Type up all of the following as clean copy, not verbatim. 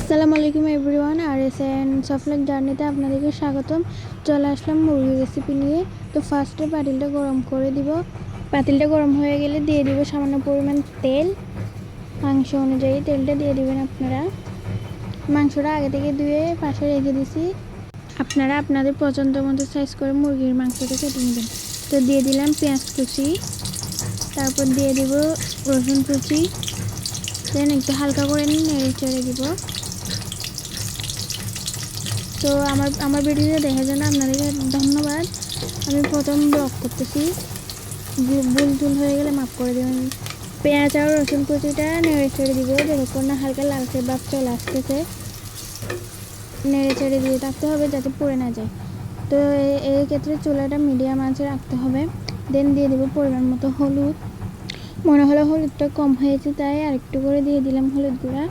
আসসালামু আলাইকুম এভরিওয়ান, আর সফলাক জার্নিতে আপনাদেরকে স্বাগতম। চলে আসলাম মুরগির রেসিপি নিয়ে। তো ফার্স্টে পাতিলটা গরম করে দিব। পাতিলটা গরম হয়ে গেলে দিয়ে দিব সামান্য পরিমাণ তেল। মাংস অনুযায়ী তেলটা দিয়ে দিবেন আপনারা। মাংসটা আগে থেকে ধুয়ে পাশে রেখে দিছি। আপনারা আপনাদের পছন্দ মতো সাইজ করে মুরগির মাংসটা কেটে নেবেন। তো দিয়ে দিলাম পেঁয়াজ কুচি, তারপর দিয়ে দিব রসুন কুচি, দেন একটু হালকা করে নেড়ে চেড়ে দিব। তো আমার ভিডিওটা দেখার জন্য আপনাদেরকে ধন্যবাদ। আমি প্রথম ব্লগ করতেছি, ভুল টুল হয়ে গেলে মাফ করে দেবেন। পেঁয়াজ আর রসুন কুচিটা নেড়ে ছেড়ে দিব যতক্ষণ না হালকা লালচে ভাব চলে আসতেছে। নেড়ে ছেড়ে দিয়ে থাকতে হবে যাতে পুড়ে না যায়। তো এই ক্ষেত্রে চুলাটা মিডিয়াম আঁচে রাখতে হবে। দেন দিয়ে দেবো পরিমাণ মতো হলুদ। মনে হলো হলুদটা কম হয়েছে, তাই আরেকটু করে দিয়ে দিলাম হলুদ গুঁড়া।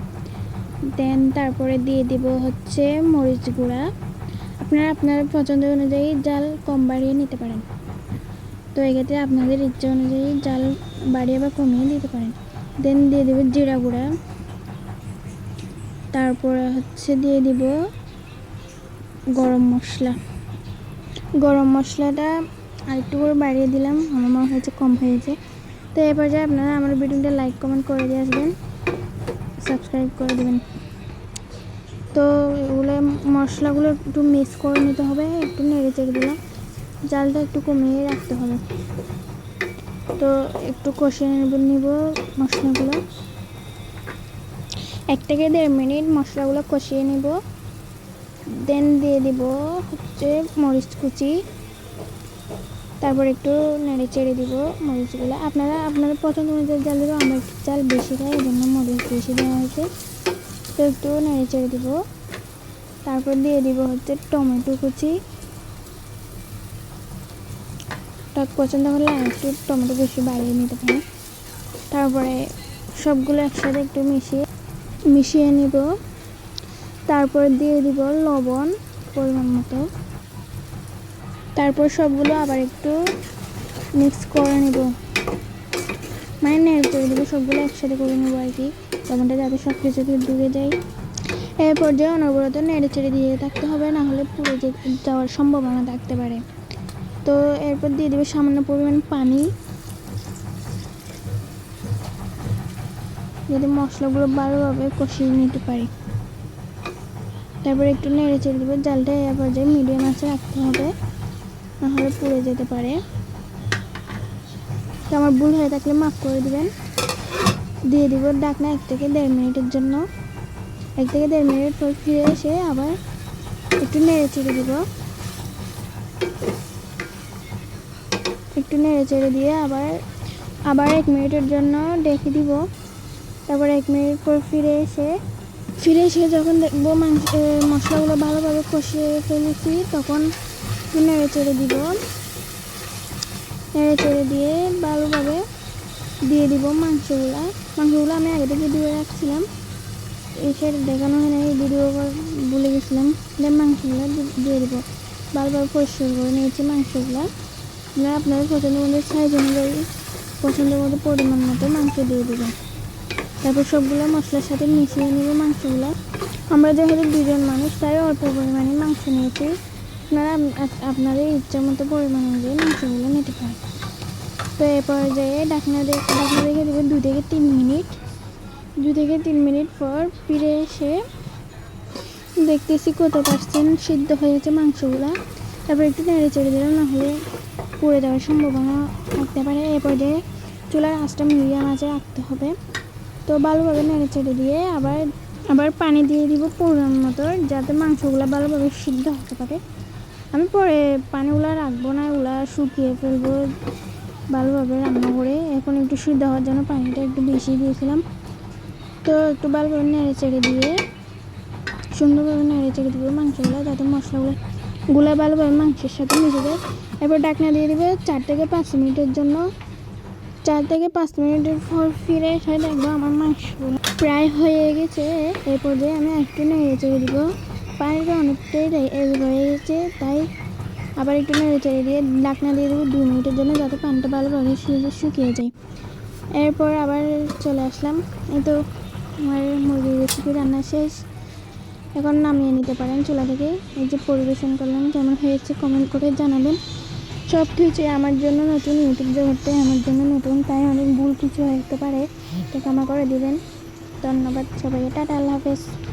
দেন তারপরে দিয়ে দিব হচ্ছে মরিচ গুঁড়া। আপনারা আপনার পছন্দ অনুযায়ী জাল কম বাড়িয়ে নিতে পারেন। তো এক্ষেত্রে আপনাদের ইচ্ছা অনুযায়ী জাল বাড়িয়ে বা কমিয়ে দিতে পারেন। দেন দিয়ে দেব জিরা গুঁড়া। তারপরে হচ্ছে দিয়ে দিব গরম মশলা। গরম মশলাটা আরেকটু করে বাড়িয়ে দিলাম, আমার মনে হয়েছে কম হয়েছে। তো এরপর যে আপনারা আমার ভিডিওটা লাইক কমেন্ট করে দিয়ে আসবেন, সাবস্ক্রাইব করে দেবেন। তো এগুলো মশলাগুলো একটু মিক্স করে নিতে হবে, একটু নেড়ে চেড়ে দিলাম। জালটা একটু কমিয়ে রাখতে হবে। তো একটু কষিয়ে নিব মশলাগুলো। 1 থেকে 1.5 মিনিট মশলাগুলো কষিয়ে নিব। দেন দিয়ে দিব হচ্ছে মরিচ কুচি, তারপর একটু নেড়ে চেড়ে দিব মরিচগুলো। আপনারা আপনাদের পছন্দ অনুযায়ী জাল দেবো। আমরা একটু জাল বেশি খাই, এই জন্য মরিচ বেশি দেওয়া হয়েছে। তো একটু নেড়ে চেড়ে দিব। তারপর দিয়ে দিব হচ্ছে টমেটো কুচি। টক পছন্দ হলে একটু টমেটো বেশি বাড়িয়ে নিতে পারেন। তারপরে সবগুলো একসাথে একটু মিশিয়ে নিব। তারপর দিয়ে দিব লবণ পরিমাণ মতো। তারপর সবগুলো আবার একটু মিক্স করে নেব, মানে নেড়ে চেড়ে দেবো। সবগুলো একসাথে করে নেবো আর কি, লবণটা যাতে সব কিছুতে ডুবে যায়। এরপর যে অনবরত নেড়ে চেড়ে দিয়ে থাকতে হবে, না হলে পুড়ে যাওয়ার সম্ভাবনা থাকতে পারে। তো এরপর দিয়ে দেবে সামান্য পরিমাণ পানি, যাতে মশলাগুলো ভালোভাবে কষিয়ে নিতে পারি। তারপর একটু নেড়ে চেড়ে দেবো। জালটা এরপর যে মিডিয়াম আঁচে রাখতে হবে, না হলে পুড়ে যেতে পারে। তো আমার ভুল হয়ে থাকলে মাফ করে দিবেন। দিয়ে দিব ঢাকনা 1 থেকে 1.5 মিনিটের জন্য। 1 থেকে 1.5 মিনিট পর ফিরে এসে আবার একটু নেড়ে চেড়ে দিব। একটু নেড়ে চেড়ে দিয়ে আবার 1 মিনিটের জন্য ঢেকে দিব। তারপর 1 মিনিট পর ফিরে এসে যখন দেখবো মশলাগুলো ভালোভাবে কষিয়ে ফেলেছি, তখন নেড়ে চেড়ে দিব। নেড়ে চেড়ে দিয়ে ভালোভাবে দিয়ে দিব মাংসগুলো আমি আগে থেকে ধুয়ে রাখছিলাম, এসে দেখানো হয় না, এই ভিডিও ভুলে গেছিলাম। দেন মাংসগুলো দিয়ে দিব। ভালোভাবে পরিষ্কার করে নিয়েছি মাংসগুলো। আপনারা আপনাদের পছন্দ মতো সাইজ অনুযায়ী পছন্দ মতো পরিমাণ মতো মাংস দিয়ে দেবেন। তারপর সবগুলো মশলার সাথে মিশিয়ে নেব মাংসগুলো। আমরা যেহেতু 2 জন মানুষ, তাই অল্প পরিমাণে মাংস নিয়েছি। আপনারা আপনাদের ইচ্ছা মতো পরিমাণ অনুযায়ী মাংসগুলো নিতে পারেন। তো এ পর্যায়ে ঢাকনা রেখে দেবো 2 থেকে 3 মিনিট। 2 থেকে 3 মিনিট পর ফিরে এসে দেখতেছি কত % সিদ্ধ হয়েছে মাংসগুলো। তারপর একটু নেড়ে চেড়ে দিলাম, নাহলে পুড়ে যাওয়ার সম্ভাবনা থাকতে পারে। এ পর্যায়ে চুলার আঁচটা মিডিয়াম আঁচে রাখতে হবে। তো ভালোভাবে নেড়ে চেড়ে দিয়ে আবার পানি দিয়ে দিব পরিমাণ মতো, যাতে মাংসগুলো ভালোভাবে সিদ্ধ হতে পারে। আমি পরে পানিগুলো রাখবো না, ওগুলো শুকিয়ে ফেলবো ভালোভাবে রান্না করে। এখন একটু সিদ্ধ হওয়ার জন্য পানিটা একটু বেশি দিয়েছিলাম। তো একটু ভালোভাবে নেড়ে চেড়ে দিয়ে সুন্দরভাবে নেড়ে চেড়ে দিব মাংসগুলো, যাতে মশলাগুলো ভালোভাবে মাংসের সাথে মিশে যায়। এরপর ঢাকনা দিয়ে দিব 4 থেকে 5 মিনিটের জন্য। 4 থেকে 5 মিনিটের পর ফিরে এসে দেখবো আমার মাংসগুলো প্রায় হয়ে গেছে। এই পর্যায়ে আমি একটু নেড়ে চেড়ে দিব। পানিটা অনেকটাই হয়ে গেছে, তাই আবার একটু নেড়ে চেড়ে দিয়ে ঢাকনা দিয়ে দেবো 2 মিনিটের জন্য, যাতে পানিটা ভালোভাবে শুকিয়ে যায়। এরপর আবার চলে আসলাম। এই তো আমার মুরগির রেসিপি রান্না শেষ। এখন নামিয়ে নিতে পারেন চুলা থেকে। এই যে পরিবেশন করলাম, কেমন হয়েছে কমেন্ট করে জানাবেন। সব কিছুই আমার জন্য নতুন, ইউটিউব জগৎটাই আমার জন্য নতুন, তাই অনেক ভুল কিছু হতে পারে, তো ক্ষমা করে দিবেন। ধন্যবাদ সবাইকে, টাটা, আল্লাহ হাফেজ।